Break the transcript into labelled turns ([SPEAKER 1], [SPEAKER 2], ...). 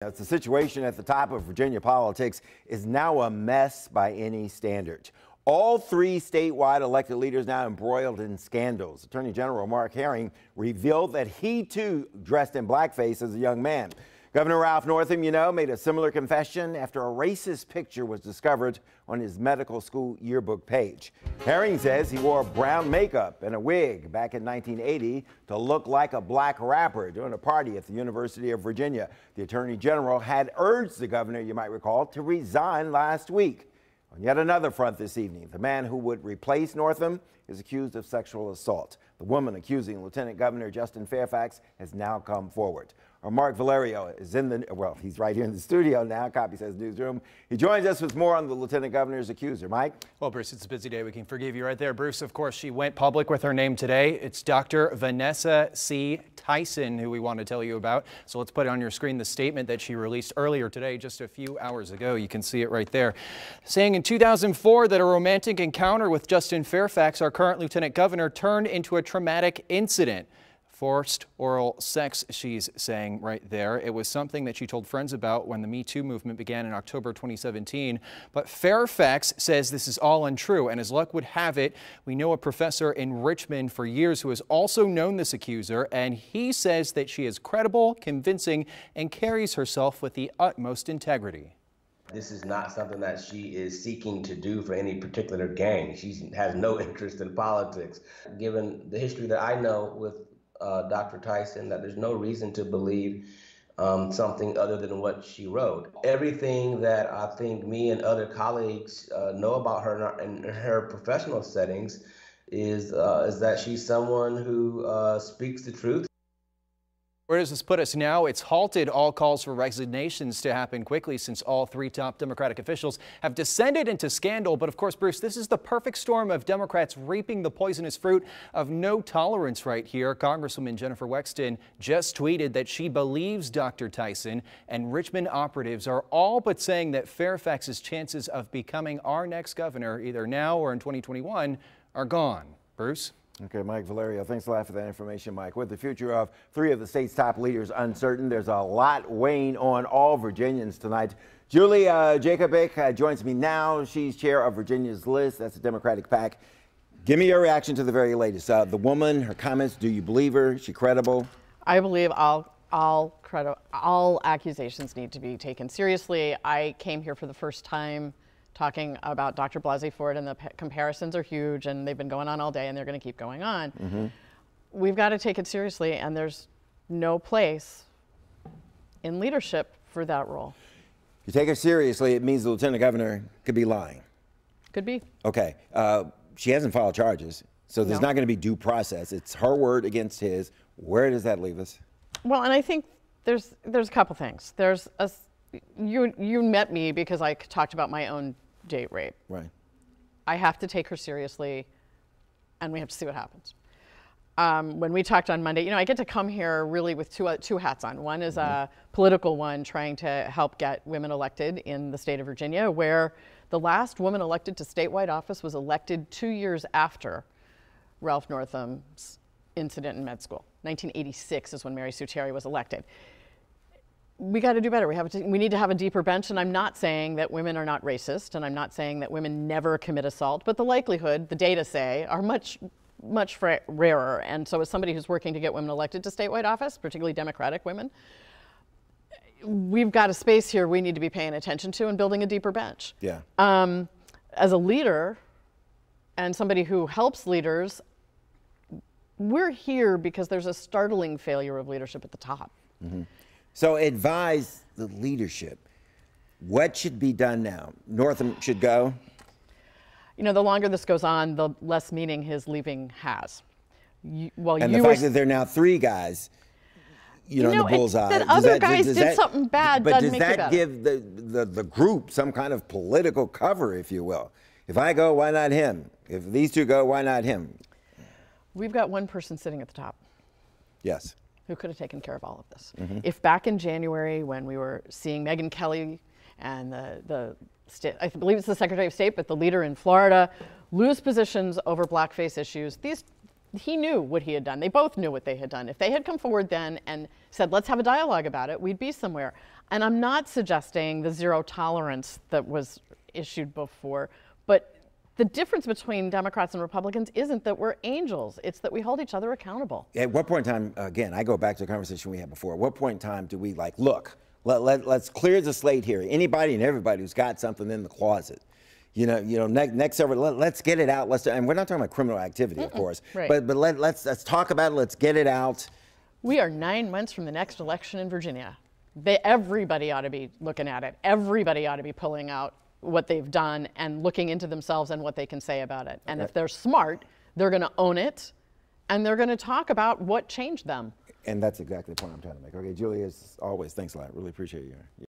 [SPEAKER 1] The situation at the top of Virginia politics is now a mess by any standard. All three statewide elected leaders now embroiled in scandals. Attorney General Mark Herring revealed that he too dressed in blackface as a young man. Governor Ralph Northam, made a similar confession after a racist picture was discovered on his medical school yearbook page. Herring says he wore brown makeup and a wig back in 1980 to look like a black rapper during a party at the University of Virginia. The Attorney General had urged the governor, you might recall, to resign last week. On yet another front this evening, the man who would replace Northam is accused of sexual assault. The woman accusing Lieutenant Governor Justin Fairfax has now come forward. Our Mark Valerio is he's right here in the studio now. Copy says newsroom. He joins us with more on the Lieutenant Governor's accuser. Mike?
[SPEAKER 2] Well, Bruce, it's a busy day. We can forgive you right there. Bruce, of course, she went public with her name today. It's Dr. Vanessa C. Tyson, who we want to tell you about. So let's put on your screen the statement that she released earlier today, just a few hours ago. You can see it right there. Saying in 2004 that a romantic encounter with Justin Fairfax, our current Lieutenant Governor, turned into a traumatic incident. Forced oral sex, she's saying right there. It was something that she told friends about when the Me Too movement began in October 2017. But Fairfax says this is all untrue, and as luck would have it, we know a professor in Richmond for years who has also known this accuser, and he says that she is credible, convincing, and carries herself with the utmost integrity.
[SPEAKER 3] This is not something that she is seeking to do for any particular gain. She has no interest in politics. Given the history that I know with Dr. Tyson, that there's no reason to believe something other than what she wrote. Everything that I think me and other colleagues know about her in her professional settings is that she's someone who speaks the truth.
[SPEAKER 2] Where does this put us now? It's halted all calls for resignations to happen quickly since all three top Democratic officials have descended into scandal. But of course, Bruce, this is the perfect storm of Democrats reaping the poisonous fruit of no tolerance right here. Congresswoman Jennifer Wexton just tweeted that she believes Dr. Tyson, and Richmond operatives are all but saying that Fairfax's chances of becoming our next governor, either now or in 2021, are gone. Bruce?
[SPEAKER 1] Okay, Mike Valerio, thanks a lot for that information, Mike. With the future of three of the state's top leaders uncertain, there's a lot weighing on all Virginians tonight. Julie Jakopic joins me now. She's chair of Virginia's List. That's a Democratic PAC. Give me your reaction to the very latest. The woman, her comments, do you believe her? Is she credible?
[SPEAKER 4] I believe all accusations need to be taken seriously. I came here for the first time talking about Dr. Blasey Ford, and the comparisons are huge, and they've been going on all day, and they're going to keep going on. Mm-hmm. We've got to take it seriously, and there's no place in leadership for that role.
[SPEAKER 1] If you take it seriously, it means the lieutenant governor could be lying.
[SPEAKER 4] Could be.
[SPEAKER 1] Okay. She hasn't filed charges, so there's not going to be due process. It's her word against his. Where does that leave us?
[SPEAKER 4] Well, and I think there's a couple things. You met me because I talked about my own date rape.
[SPEAKER 1] Right.
[SPEAKER 4] I have to take her seriously, and we have to see what happens. When we talked on Monday, I get to come here really with two hats on. One is a political one, trying to help get women elected in the state of Virginia, where the last woman elected to statewide office was elected 2 years after Ralph Northam's incident in med school. 1986 is when Mary Sue Terry was elected. We got to do better. We need to have a deeper bench, and I'm not saying that women are not racist, and I'm not saying that women never commit assault, but the likelihood, the data say, are much rarer. And so as somebody who's working to get women elected to statewide office, particularly Democratic women, we've got a space here we need to be paying attention to and building a deeper bench.
[SPEAKER 1] Yeah.
[SPEAKER 4] As a leader and somebody who helps leaders, we're here because there's a startling failure of leadership at the top.
[SPEAKER 1] Mm-hmm. So advise the leadership. What should be done now? Northam should go?
[SPEAKER 4] The longer this goes on, the less meaning his leaving has.
[SPEAKER 1] And the fact that there are now three guys, in the bullseye.
[SPEAKER 4] That other guys did something bad doesn't make it better.
[SPEAKER 1] But does that give the group some kind of political cover, if you will? If I go, why not him? If these two go, why not him?
[SPEAKER 4] We've got one person sitting at the top.
[SPEAKER 1] Yes.
[SPEAKER 4] Who could have taken care of all of this.
[SPEAKER 1] Mm-hmm.
[SPEAKER 4] If back in January, when we were seeing Megyn Kelly and I believe it's the Secretary of State, but the leader in Florida, lose positions over blackface issues, he knew what he had done. They both knew what they had done. If they had come forward then and said, let's have a dialogue about it, we'd be somewhere. And I'm not suggesting the zero tolerance that was issued before, but the difference between Democrats and Republicans isn't that we're angels, it's that we hold each other accountable.
[SPEAKER 1] At what point in time, again, I go back to the conversation we had before, at what point in time do we like, look, let's clear the slate here. Anybody and everybody who's got something in the closet, next several, let's get it out. And we're not talking about criminal activity, of course,
[SPEAKER 4] right.
[SPEAKER 1] but let's talk about it. Let's get it out.
[SPEAKER 4] We are 9 months from the next election in Virginia. Everybody ought to be looking at it. Everybody ought to be pulling out what they've done and looking into themselves and what they can say about it. And if they're smart, they're going to own it, and they're going to talk about what changed them.
[SPEAKER 1] And that's exactly the point I'm trying to make. Okay, Julie, as always, thanks a lot. Really appreciate you.